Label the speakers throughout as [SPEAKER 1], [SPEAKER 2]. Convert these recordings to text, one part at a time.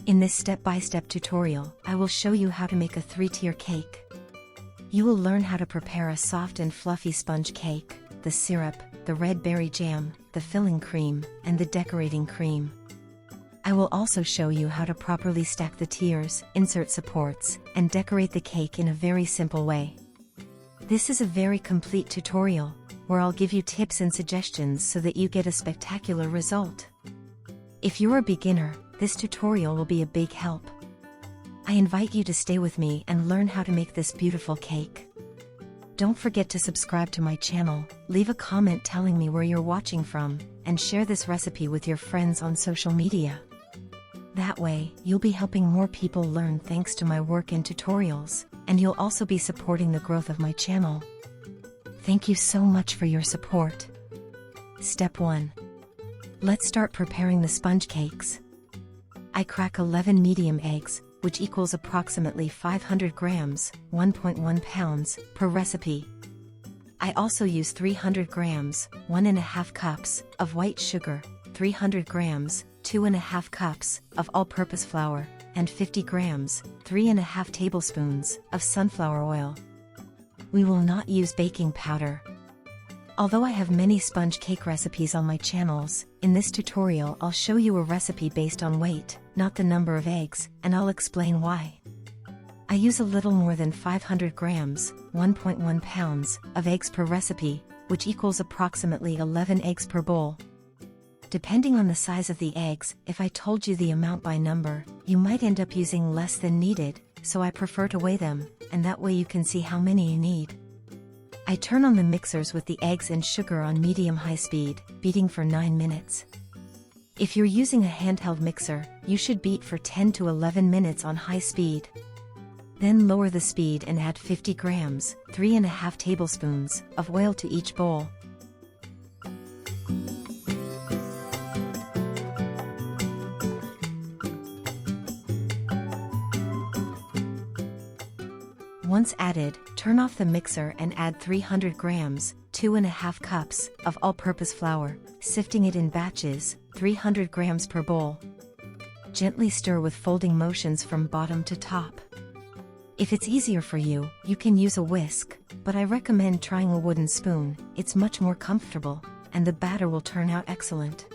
[SPEAKER 1] In this step-by-step tutorial, I will show you how to make a 3-tier cake. You will learn how to prepare a soft and fluffy sponge cake, the syrup, the red berry jam, the filling cream, and the decorating cream. I will also show you how to properly stack the tiers, insert supports, and decorate the cake in a very simple way. This is a very complete tutorial, where I'll give you tips and suggestions so that you get a spectacular result. If you're a beginner, this tutorial will be a big help. I invite you to stay with me and learn how to make this beautiful cake. Don't forget to subscribe to my channel, leave a comment telling me where you're watching from, and share this recipe with your friends on social media. That way, you'll be helping more people learn thanks to my work and tutorials, and you'll also be supporting the growth of my channel. Thank you so much for your support. Step 1. Let's start preparing the sponge cakes. I crack 11 medium eggs, which equals approximately 500 grams, 1.1 pounds, per recipe. I also use 300 grams, 1.5 cups, of white sugar, 300 grams, 2.5 cups, of all-purpose flour, and 50 grams, 3.5 tablespoons, of sunflower oil. We will not use baking powder. Although I have many sponge cake recipes on my channels, in this tutorial I'll show you a recipe based on weight, not the number of eggs, and I'll explain why. I use a little more than 500 grams, 1.1 pounds, of eggs per recipe, which equals approximately 11 eggs per bowl. Depending on the size of the eggs, if I told you the amount by number, you might end up using less than needed, so I prefer to weigh them, and that way you can see how many you need. I turn on the mixers with the eggs and sugar on medium-high speed, beating for 9 minutes. If you're using a handheld mixer, you should beat for 10 to 11 minutes on high speed. Then lower the speed and add 50 grams, 3.5 tablespoons, of oil to each bowl. Once added, turn off the mixer and add 300 grams, 2.5 cups, of all-purpose flour, sifting it in batches, 300 grams per bowl. Gently stir with folding motions from bottom to top. If it's easier for you, you can use a whisk, but I recommend trying a wooden spoon. It's much more comfortable, and the batter will turn out excellent.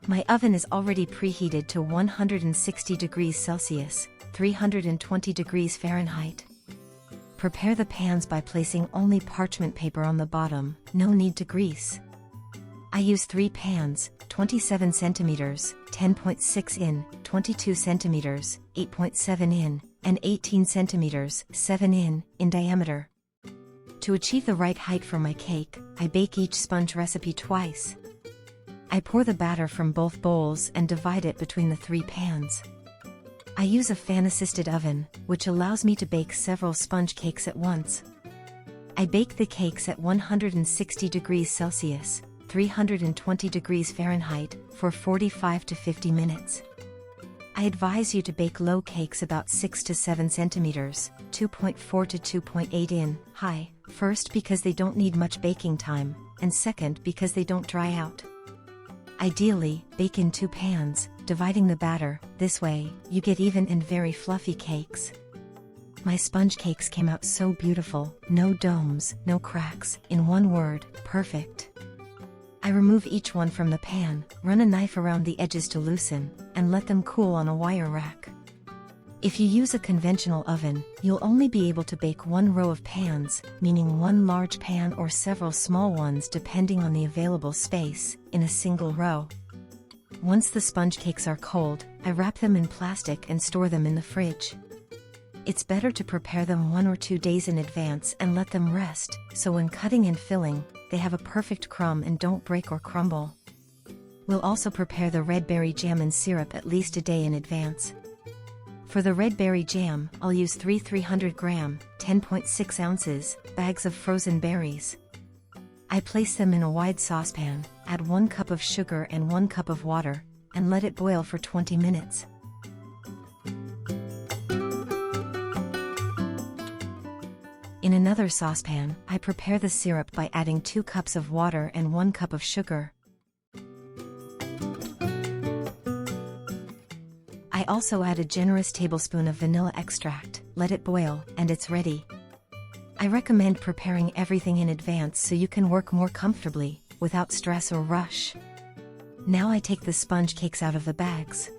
[SPEAKER 1] My oven is already preheated to 160 degrees Celsius, 320 degrees Fahrenheit. Prepare the pans by placing only parchment paper on the bottom, no need to grease. I use 3 pans, 27 centimeters, 10.6 in, 22 centimeters, 8.7 in, and 18 centimeters, 7 in diameter. To achieve the right height for my cake, I bake each sponge recipe twice. I pour the batter from both bowls and divide it between the 3 pans. I use a fan-assisted oven, which allows me to bake several sponge cakes at once. I bake the cakes at 160 degrees Celsius, 320 degrees Fahrenheit, for 45 to 50 minutes. I advise you to bake low cakes about 6 to 7 centimeters, 2.4 to 2.8 in, high, first because they don't need much baking time, and second because they don't dry out. Ideally, bake in 2 pans, dividing the batter. This way, you get even and very fluffy cakes. My sponge cakes came out so beautiful, no domes, no cracks, in one word, perfect. I remove each one from the pan, run a knife around the edges to loosen, and let them cool on a wire rack. If you use a conventional oven, you'll only be able to bake 1 row of pans, meaning 1 large pan or several small ones depending on the available space, in a single row. Once the sponge cakes are cold, I wrap them in plastic and store them in the fridge. It's better to prepare them 1 or 2 days in advance and let them rest, so when cutting and filling, they have a perfect crumb and don't break or crumble. We'll also prepare the red berry jam and syrup at least a day in advance. For the red berry jam, I'll use 300-gram, 10.6 ounces, bags of frozen berries. I place them in a wide saucepan, add 1 cup of sugar and 1 cup of water, and let it boil for 20 minutes. In another saucepan, I prepare the syrup by adding 2 cups of water and 1 cup of sugar. I also add a generous tablespoon of vanilla extract, let it boil, and it's ready. I recommend preparing everything in advance so you can work more comfortably, without stress or rush. Now I take the sponge cakes out of the bags.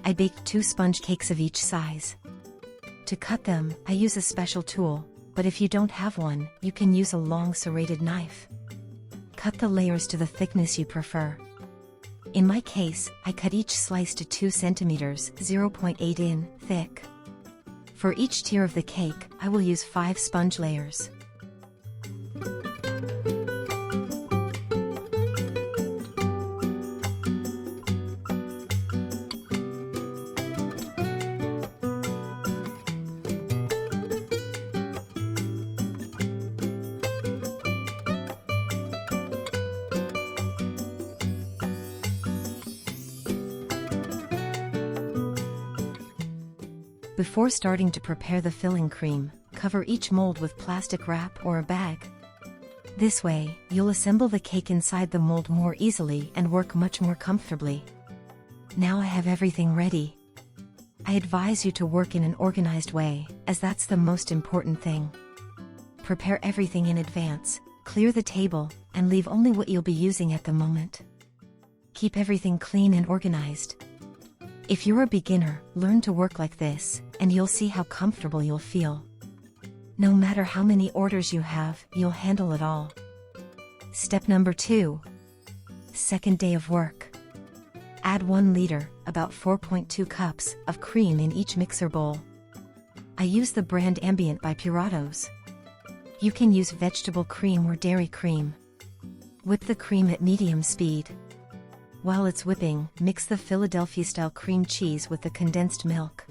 [SPEAKER 1] I baked 2 sponge cakes of each size. To cut them, I use a special tool, but if you don't have one, you can use a long serrated knife. Cut the layers to the thickness you prefer. In my case, I cut each slice to 2 centimeters, 0.8 in, thick. For each tier of the cake, I will use 5 sponge layers. Before starting to prepare the filling cream, cover each mold with plastic wrap or a bag. This way, you'll assemble the cake inside the mold more easily and work much more comfortably. Now I have everything ready. I advise you to work in an organized way, as that's the most important thing. Prepare everything in advance, clear the table, and leave only what you'll be using at the moment. Keep everything clean and organized. If you're a beginner, learn to work like this, and you'll see how comfortable you'll feel. No matter how many orders you have, you'll handle it all. Step number 2. Second day of work. Add 1 liter, about 4.2 cups, of cream in each mixer bowl. I use the brand Ambient by Puratos. You can use vegetable cream or dairy cream. Whip the cream at medium speed. While it's whipping, mix the Philadelphia-style cream cheese with the condensed milk.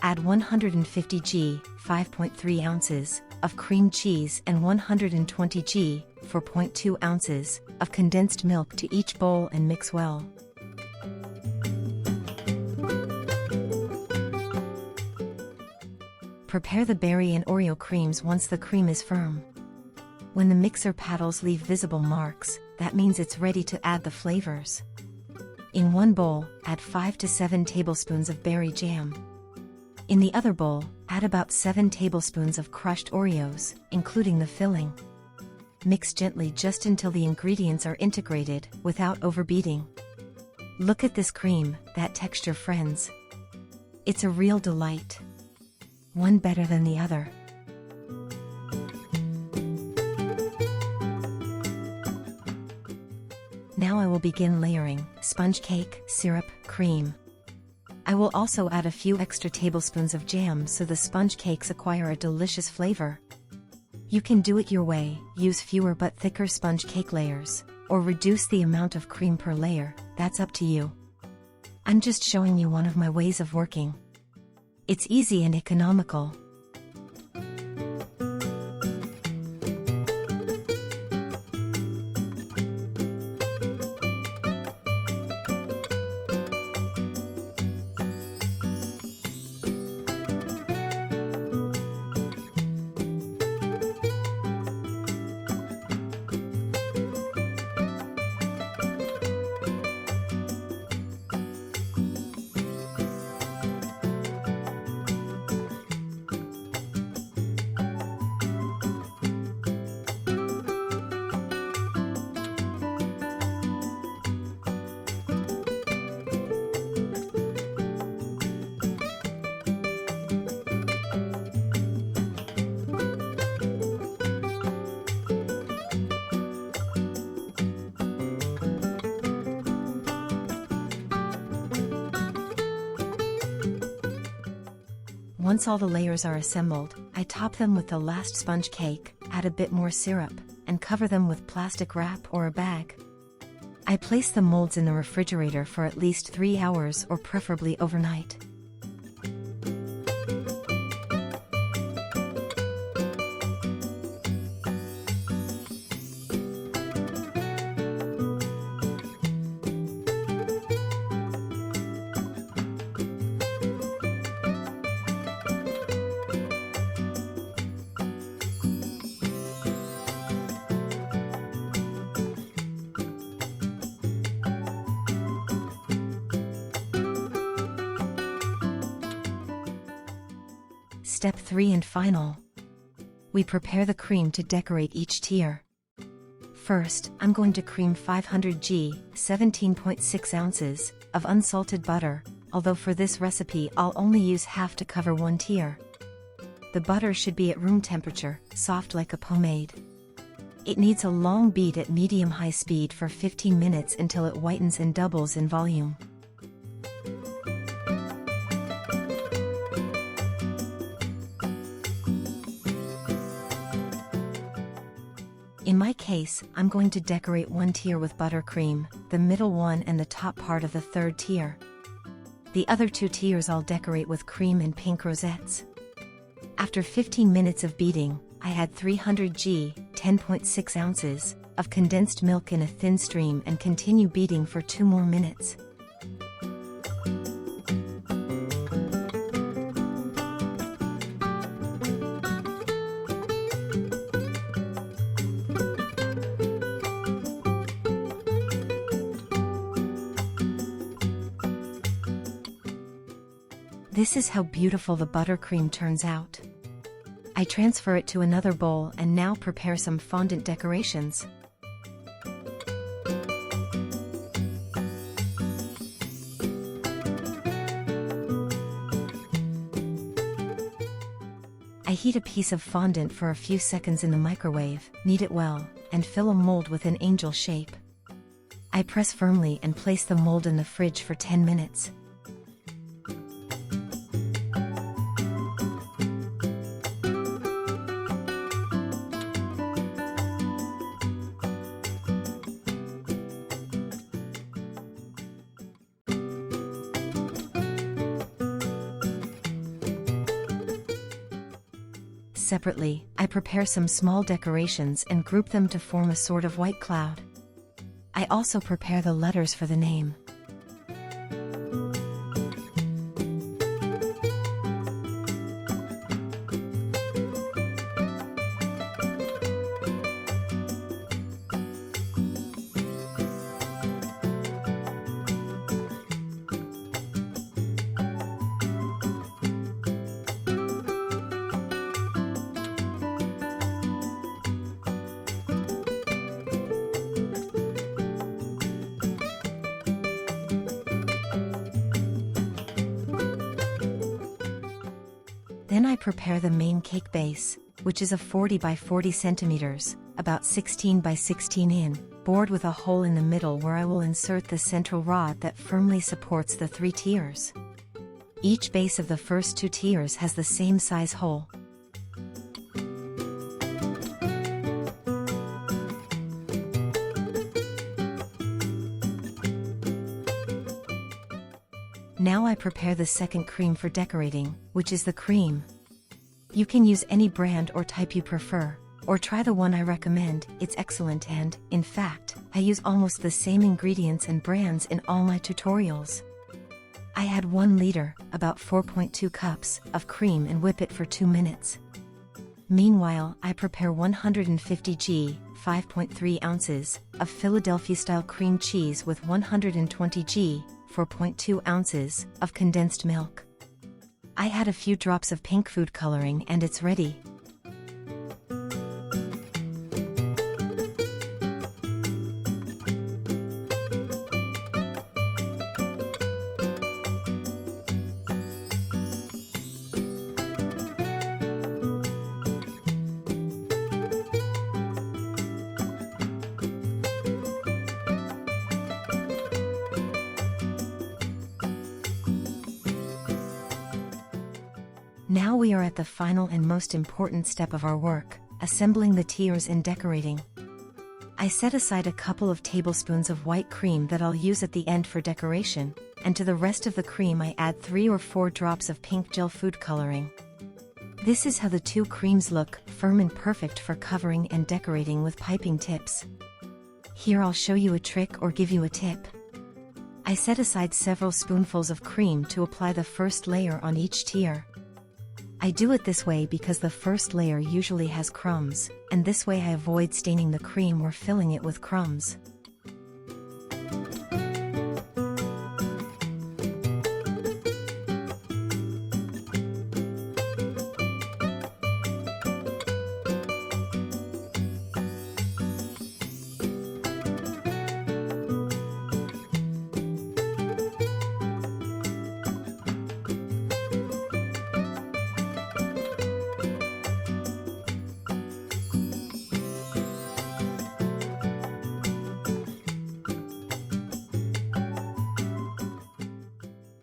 [SPEAKER 1] Add 150 g, 5.3 ounces, of cream cheese and 120 g, 4.2 ounces, of condensed milk to each bowl and mix well. Prepare the berry and Oreo creams once the cream is firm. When the mixer paddles leave visible marks, that means it's ready to add the flavors. In one bowl, add 5 to 7 tablespoons of berry jam. In the other bowl, add about 7 tablespoons of crushed Oreos, including the filling. Mix gently just until the ingredients are integrated, without overbeating. Look at this cream, that texture, friends. It's a real delight. One better than the other. Now I will begin layering sponge cake, syrup, cream. I will also add a few extra tablespoons of jam so the sponge cakes acquire a delicious flavor. You can do it your way, use fewer but thicker sponge cake layers, or reduce the amount of cream per layer, that's up to you. I'm just showing you one of my ways of working. It's easy and economical. Once all the layers are assembled, I top them with the last sponge cake, add a bit more syrup, and cover them with plastic wrap or a bag. I place the molds in the refrigerator for at least 3 hours or preferably overnight. Step 3 and final. We prepare the cream to decorate each tier. First, I'm going to cream 500 g, 17.6 ounces, of unsalted butter, although for this recipe I'll only use half to cover one tier. The butter should be at room temperature, soft like a pomade. It needs a long beat at medium-high speed for 15 minutes until it whitens and doubles in volume. In my case, I'm going to decorate one tier with buttercream, the middle one and the top part of the third tier. The other 2 tiers I'll decorate with cream and pink rosettes. After 15 minutes of beating, I add 300 g, 10.6 ounces, of condensed milk in a thin stream and continue beating for 2 more minutes. This is how beautiful the buttercream turns out. I transfer it to another bowl and now prepare some fondant decorations. I heat a piece of fondant for a few seconds in the microwave, knead it well, and fill a mold with an angel shape. I press firmly and place the mold in the fridge for 10 minutes. Separately, I prepare some small decorations and group them to form a sort of white cloud. I also prepare the letters for the name. Then I prepare the main cake base, which is a 40 by 40 centimeters, about 16 by 16 in, board with a hole in the middle where I will insert the central rod that firmly supports the 3 tiers. Each base of the first 2 tiers has the same size hole. Now I prepare the second cream for decorating, which is the cream. You can use any brand or type you prefer, or try the one I recommend. It's excellent and, in fact, I use almost the same ingredients and brands in all my tutorials. I add 1 liter, about 4.2 cups, of cream and whip it for 2 minutes. Meanwhile, I prepare 150 g, 5.3 ounces, of Philadelphia-style cream cheese with 120 g, 4.2 ounces, of condensed milk. I add a few drops of pink food coloring and it's ready. Now we are at the final and most important step of our work, assembling the tiers and decorating. I set aside a couple of tablespoons of white cream that I'll use at the end for decoration, and to the rest of the cream I add 3 or 4 drops of pink gel food coloring. This is how the 2 creams look, firm and perfect for covering and decorating with piping tips. Here I'll show you a trick or give you a tip. I set aside several spoonfuls of cream to apply the first layer on each tier. I do it this way because the first layer usually has crumbs, and this way I avoid staining the cream or filling it with crumbs.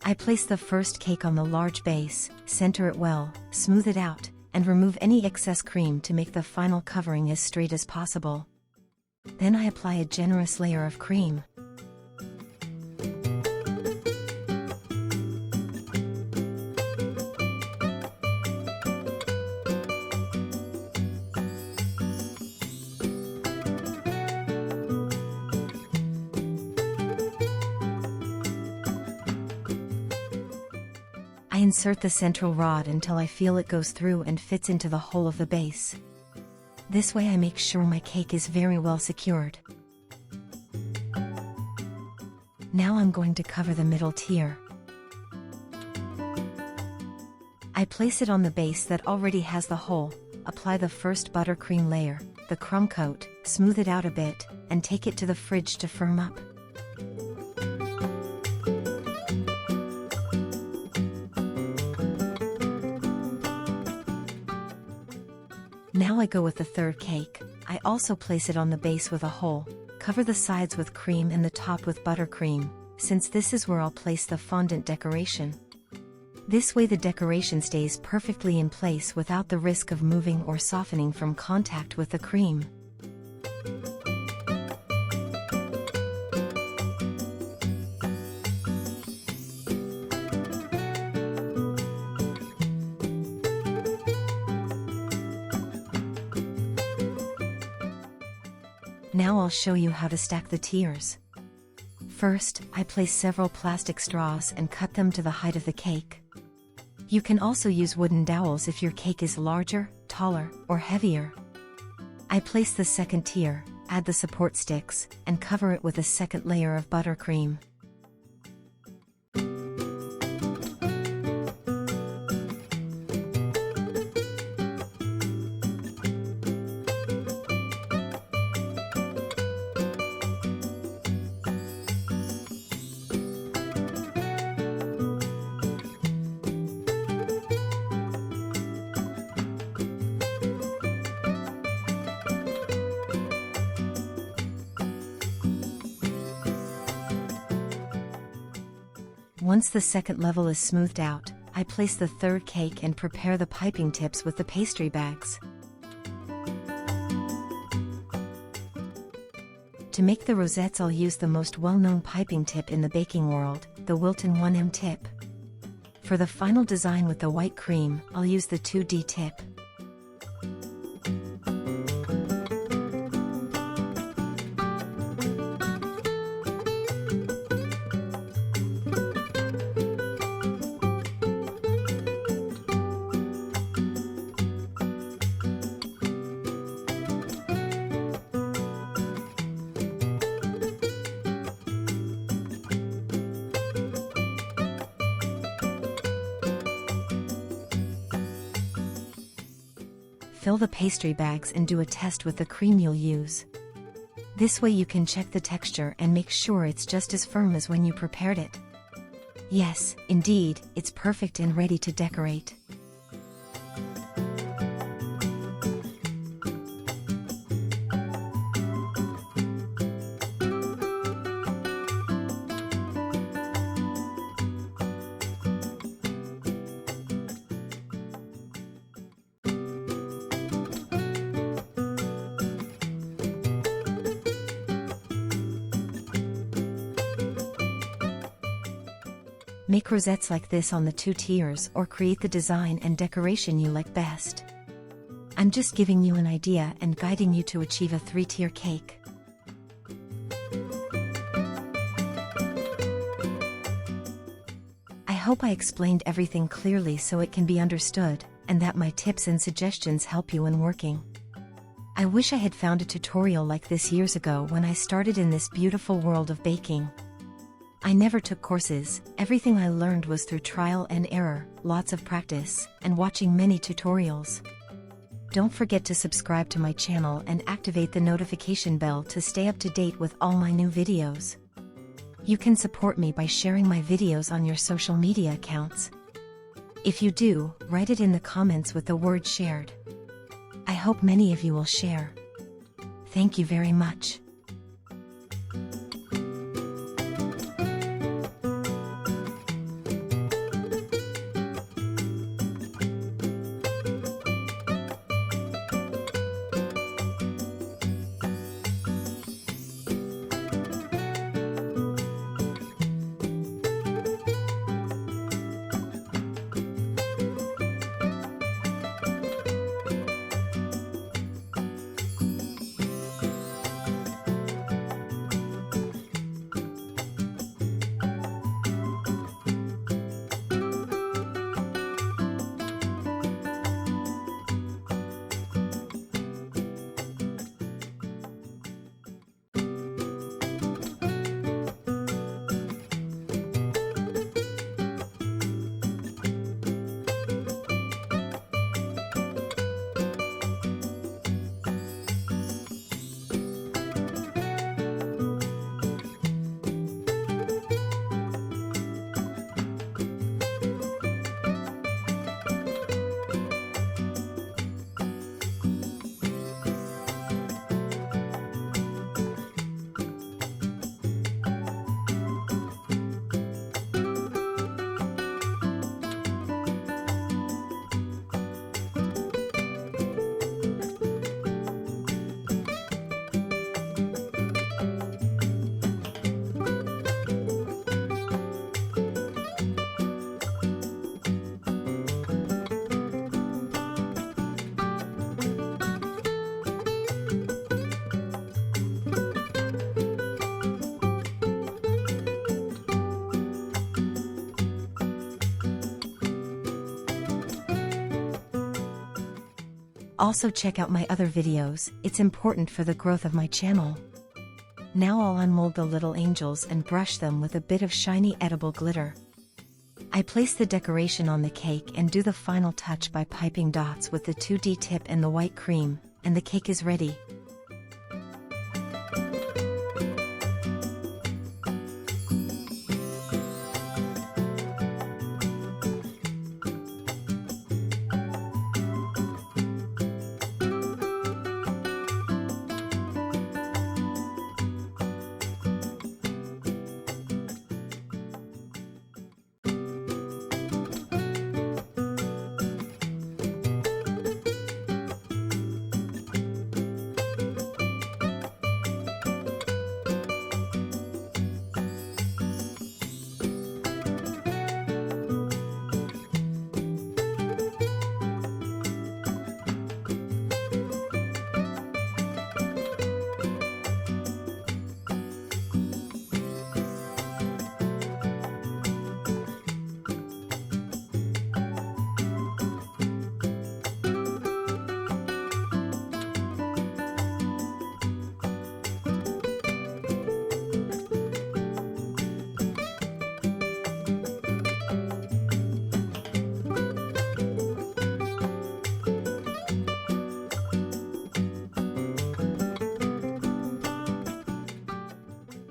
[SPEAKER 1] I place the first cake on the large base, center it well, smooth it out, and remove any excess cream to make the final covering as straight as possible. Then I apply a generous layer of cream. I insert the central rod until I feel it goes through and fits into the hole of the base. This way I make sure my cake is very well secured. Now I'm going to cover the middle tier. I place it on the base that already has the hole, apply the first buttercream layer, the crumb coat, smooth it out a bit, and take it to the fridge to firm up. Now I go with the third cake. I also place it on the base with a hole, cover the sides with cream and the top with buttercream, since this is where I'll place the fondant decoration. This way the decoration stays perfectly in place without the risk of moving or softening from contact with the cream. Now I'll show you how to stack the tiers. First, I place several plastic straws and cut them to the height of the cake. You can also use wooden dowels if your cake is larger, taller, or heavier. I place the second tier, add the support sticks, and cover it with a second layer of buttercream. Once the second level is smoothed out, I place the third cake and prepare the piping tips with the pastry bags. To make the rosettes, I'll use the most well-known piping tip in the baking world, the Wilton 1M tip. For the final design with the white cream, I'll use the 2D tip. Fill the pastry bags and do a test with the cream you'll use. This way you can check the texture and make sure it's just as firm as when you prepared it. Yes, indeed, it's perfect and ready to decorate. Make rosettes like this on the 2 tiers or create the design and decoration you like best. I'm just giving you an idea and guiding you to achieve a 3-tier cake. I hope I explained everything clearly so it can be understood, and that my tips and suggestions help you in working. I wish I had found a tutorial like this years ago when I started in this beautiful world of baking. I never took courses, everything I learned was through trial and error, lots of practice, and watching many tutorials. Don't forget to subscribe to my channel and activate the notification bell to stay up to date with all my new videos. You can support me by sharing my videos on your social media accounts. If you do, write it in the comments with the word shared. I hope many of you will share. Thank you very much. Also check out my other videos, it's important for the growth of my channel. Now I'll unmold the little angels and brush them with a bit of shiny edible glitter. I place the decoration on the cake and do the final touch by piping dots with the 2D tip and the white cream, and the cake is ready.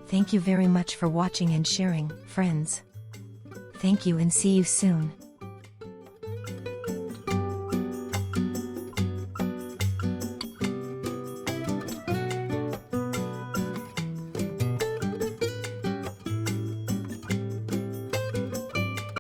[SPEAKER 1] Thank you very much for watching and sharing, friends. Thank you and see you soon.